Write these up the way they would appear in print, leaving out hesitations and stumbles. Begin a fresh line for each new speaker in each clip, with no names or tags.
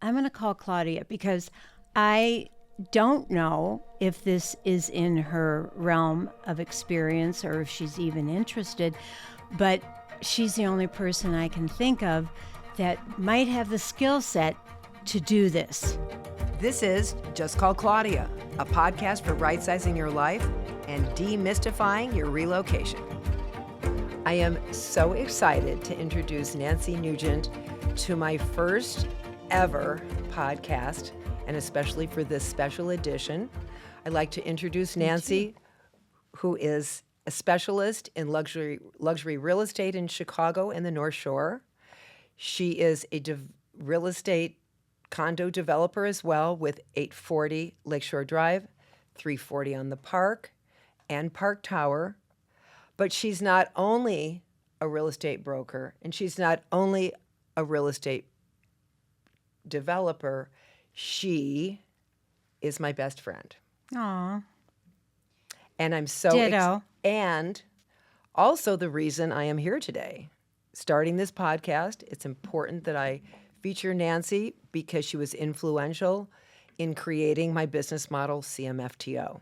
I'm going to call Claudia because I don't know if this is in her realm of experience or if she's even interested, but she's the only person I can think of that might have the skill set to do this.
This is Just Call Claudia, a podcast for right-sizing your life and demystifying your relocation. I am so excited to introduce Nancy Nugent to my first ever podcast, and especially for this special edition. I'd like to introduce Nancy, who is a specialist in luxury real estate in Chicago and the North Shore. She is a real estate condo developer as well, with 840 Lakeshore Drive, 340 on the Park, and Park Tower. But she's not only a real estate broker, and she's not only a real estate developer, she is my best friend.
Aw.
And I'm so
Ditto.
and also the reason I am here today. Starting this podcast, it's important that I feature Nancy because she was influential in creating my business model, CMFTO.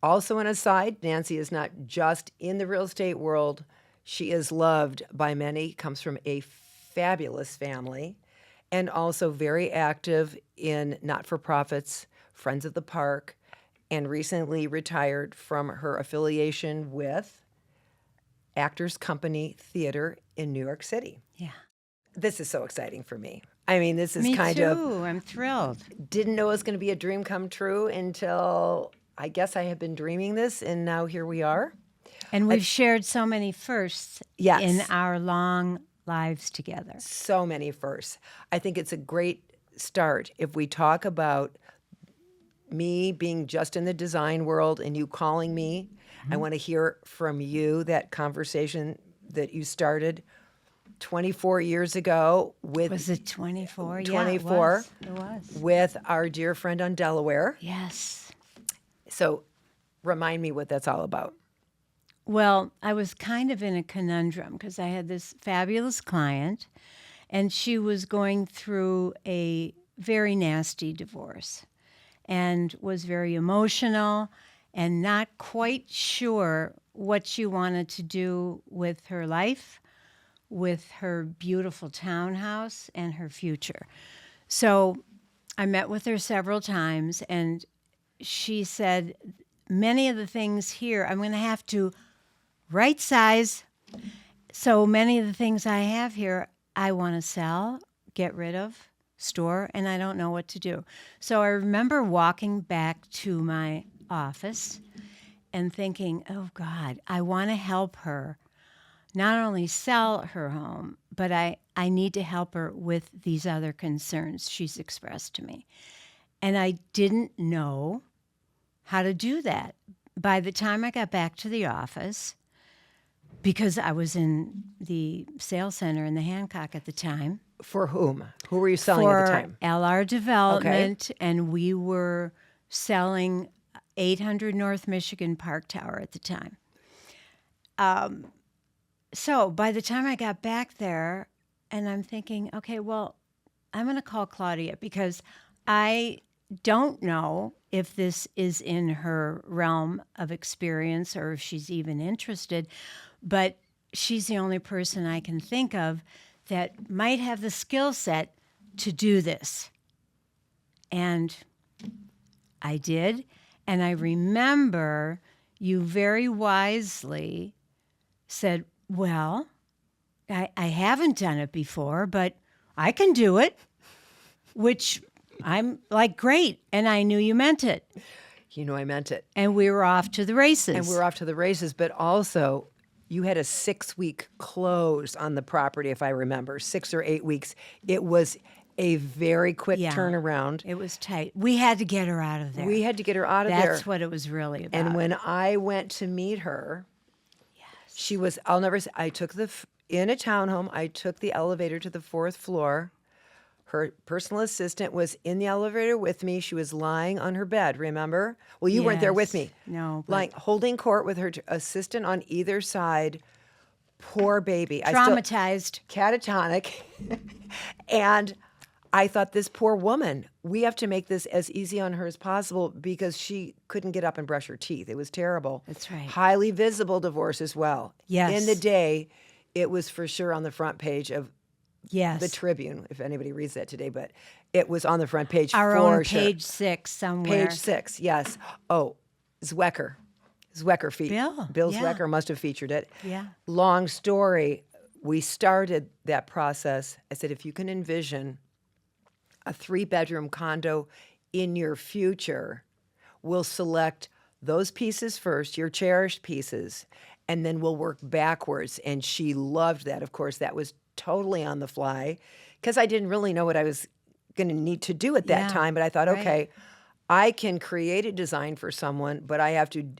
Also, an aside, Nancy is not just in the real estate world. She is loved by many, comes from a fabulous family, and also very active in not-for-profits, Friends of the Park, and recently retired from her affiliation with Actors Company Theater in New York City.
Yeah.
This is so exciting for me. I mean, this is
Me
kind
too.
of,
I'm thrilled.
didn't know it was going to be a dream come true until I guess I have been dreaming this, and now here we are.
And we've shared so many firsts
Yes.
in our long lives together.
So many firsts. I think it's a great start if we talk about me being just in the design world and you calling me. I want to hear from you that conversation that you started 24 years ago with
Was it 24?
24
Yeah, it was.
with our dear friend on Delaware.
Yes.
So remind me what that's all about.
Well, I was kind of in a conundrum because I had this fabulous client and she was going through a very nasty divorce and was very emotional and not quite sure what she wanted to do with her life, with her beautiful townhouse, and her future. So I met with her several times, and she said, many of the things here, I'm going to have to right size. So many of the things I have here, I want to sell, get rid of, store, and I don't know what to do. So I remember walking back to my office and thinking, oh God, I want to help her not only sell her home, but I need to help her with these other concerns she's expressed to me. And I didn't know how to do that. By the time I got back to the office, because I was in the sales center in the Hancock at the time.
For whom? Who were you selling at the time?
For LR Development, and we were selling 800 North Michigan Park Tower at the time. So by the time I got back there, and I'm thinking, okay, well, I'm going to call Claudia because I don't know if this is in her realm of experience or if she's even interested, but she's the only person I can think of that might have the skill set to do this. And I did. And I remember you very wisely said, well, I haven't done it before, but I can do it, which I'm like, great. And I knew you meant it.
You know I meant it.
And we were off to the races.
But also you had a 6-week close on the property, if I remember, 6 or 8 weeks. It was a very quick turnaround.
It was tight. We had to get her out of there.
We had to get her out of there.
That's what it was really about.
And when I went to meet her, she was, I'll never say, I took in a townhome, I took the elevator to the 4th floor. Her personal assistant was in the elevator with me. She was lying on her bed, remember? Well, you weren't there with me.
No.
Lying, holding court with her assistant on either side. Poor baby.
Traumatized.
Catatonic. And I thought, this poor woman, we have to make this as easy on her as possible because she couldn't get up and brush her teeth. It was terrible.
That's right.
Highly visible divorce as well.
Yes.
In the day, it was for sure on the front page of
Yes.
the Tribune, if anybody reads that today, but it was on the front page
Our
for
own
sure.
page 6 somewhere.
Page 6, yes. Oh, Zwecker. Bill
yeah.
Zwecker must have featured it.
Yeah.
Long story. We started that process. I said, if you can envision a 3-bedroom condo in your future, we'll select those pieces first, your cherished pieces, and then we'll work backwards. And she loved that. Of course, that was totally on the fly because I didn't really know what I was going to need to do at that
Yeah,
time. But I thought,
right.
okay, I can create a design for someone, but I have to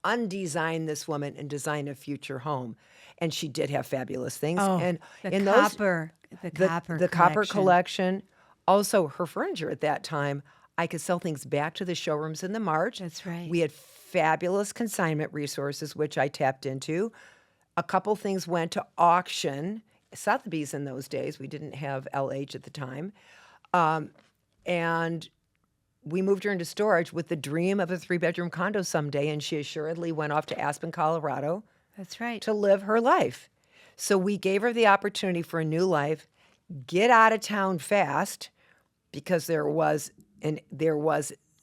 undesign this woman and design a future home. And she did have fabulous things.
Oh,
And
the
in
copper, the
copper
collection.
collection. Also, her furniture at that time, I could sell things back to the showrooms in the March.
That's right.
We had fabulous consignment resources, which I tapped into. A couple things went to auction. Sotheby's in those days. We didn't have LH at the time. And we moved her into storage with the dream of a 3-bedroom condo someday, and she assuredly went off to Aspen, Colorado
That's right.
to live her life. So we gave her the opportunity for a new life, get out of town fast, because there was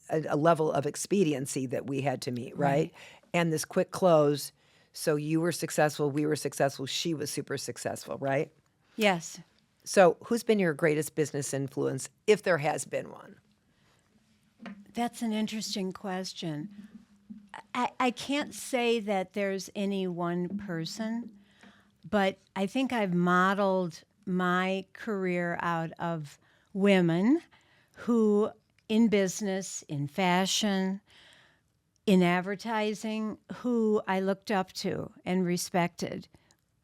a level of expediency that we had to meet, right? And this quick close. So you were successful, we were successful, she was super successful, right?
Yes.
So who's been your greatest business influence, if there has been one?
That's an interesting question. I can't say that there's any one person, but I think I've modeled my career out of women who, in business, in fashion, in advertising, who I looked up to and respected.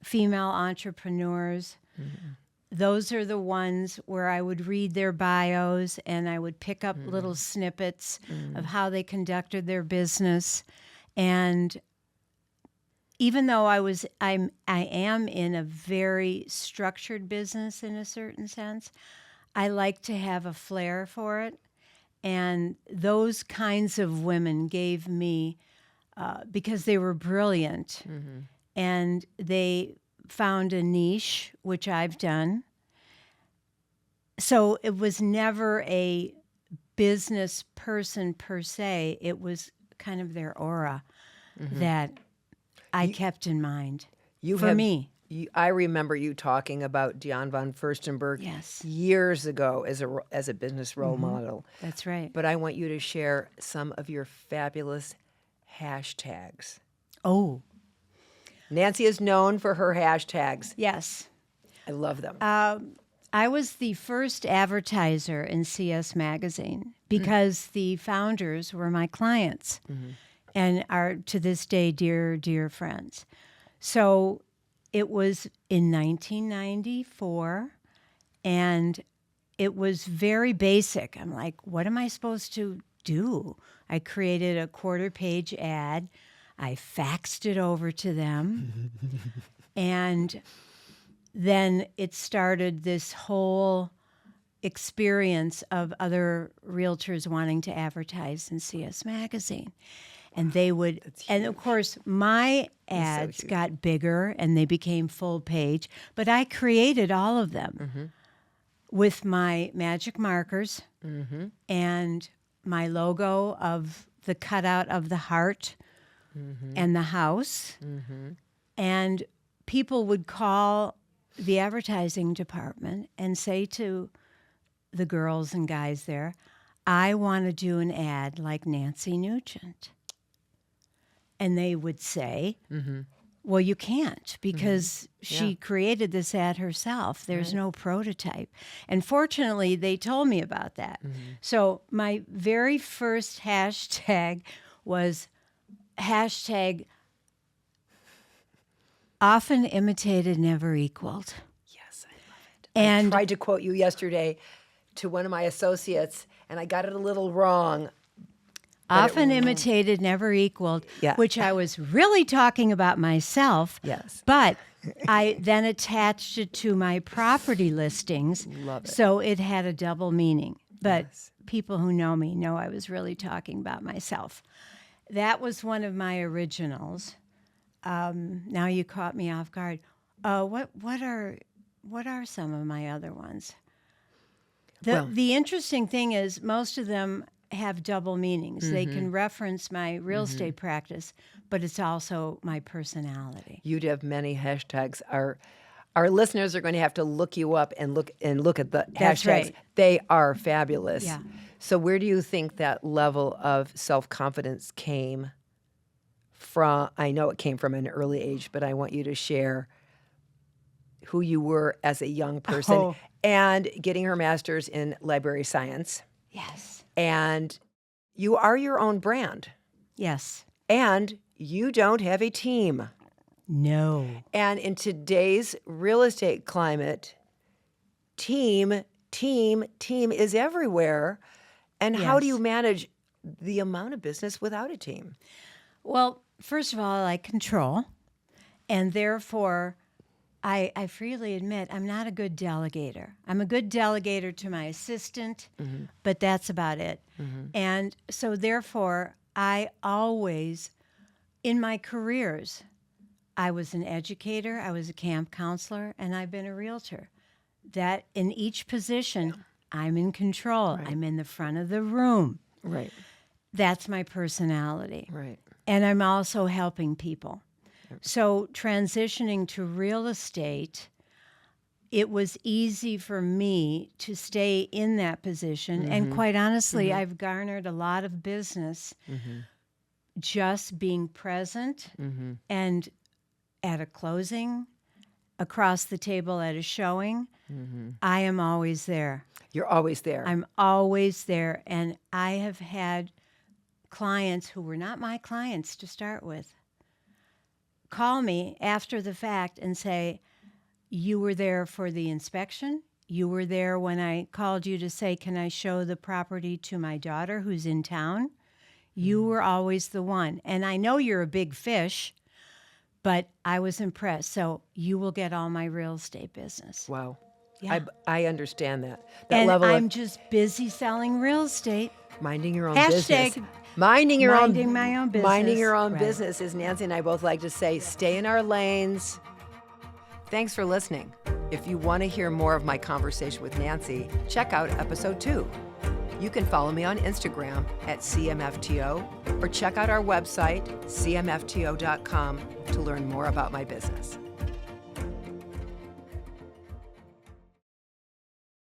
Female entrepreneurs. Mm-hmm. Those are the ones where I would read their bios and I would pick up little snippets of how they conducted their business. And even though I am in a very structured business in a certain sense, I like to have a flair for it. And those kinds of women gave me, because they were brilliant, and they found a niche, which I've done. So it was never a business person per se. It was kind of their aura that I kept in mind for me.
I remember you talking about Dion von Furstenberg
Yes.
years ago as a business role model.
That's right.
But I want you to share some of your fabulous hashtags.
Oh,
Nancy is known for her hashtags.
yes.
I love them.
I was the first advertiser in CS Magazine because the founders were my clients and are to this day dear, dear friends. So it was in 1994, and it was very basic. I'm like, what am I supposed to do? I created a 1/4-page ad. I faxed it over to them, and then it started this whole experience of other realtors wanting to advertise in CS Magazine. And they would, and of course, my ads got bigger and they became full page, but I created all of them with my magic markers and my logo of the cutout of the heart and the house. And people would call the advertising department and say to the girls and guys there, I want to do an ad like Nancy Nugent. And they would say, well, you can't because she created this ad herself. There's no prototype. And fortunately, they told me about that. So my very first hashtag was hashtag often imitated, never equaled.
Yes, I love it.
And
I tried to quote you yesterday to one of my associates, and I got it a little wrong.
often imitated, never equaled,
Yeah.
which I was really talking about myself.
Yes.
But I then attached it to my property listings.
Love it.
So it had a double meaning. But
Yes.
people who know me know I was really talking about myself. That was one of my originals. Now you caught me off guard. What are some of my other ones? The interesting thing is most of them have double meanings. They can reference my real estate practice, but it's also my personality.
You'd have many hashtags. Our listeners are going to have to look you up and look at the
That's
hashtags.
right.
They are fabulous.
Yeah.
So where do you think that level of self-confidence came from? I know it came from an early age, but I want you to share who you were as a young person
Oh.
and getting her master's in library science.
Yes.
And you are your own brand.
Yes.
And you don't have a team.
No.
And in today's real estate climate, team is everywhere. And how do
Yes.
you manage the amount of business without a team?
Well, first of all, I like control. And therefore, I freely admit I'm not a good delegator. I'm a good delegator to my assistant, but that's about it. And so therefore, I always, in my careers, I was an educator, I was a camp counselor, and I've been a realtor. That in each position, I'm in control.
Right.
I'm in the front of the room.
Right.
That's my personality.
Right.
And I'm also helping people. So transitioning to real estate, it was easy for me to stay in that position. And quite honestly, I've garnered a lot of business just being present and at a closing, across the table at a showing. I am always there.
You're always there.
I'm always there. And I have had clients who were not my clients to start with call me after the fact and say, you were there for the inspection. You were there when I called you to say, can I show the property to my daughter who's in town? You were always the one. And I know you're a big fish, but I was impressed. So you will get all my real estate business.
Wow.
Yeah.
I understand that.
And
level
I'm
of
just busy selling real estate.
minding your own
Hashtag
business. Minding your
minding
own
my own business.
Minding your own
Right.
business, as Nancy and I both like to say, stay in our lanes. Thanks for listening. If you want to hear more of my conversation with Nancy, check out episode 2. You can follow me on Instagram at CMFTO or check out our website, cmfto.com, to learn more about my business.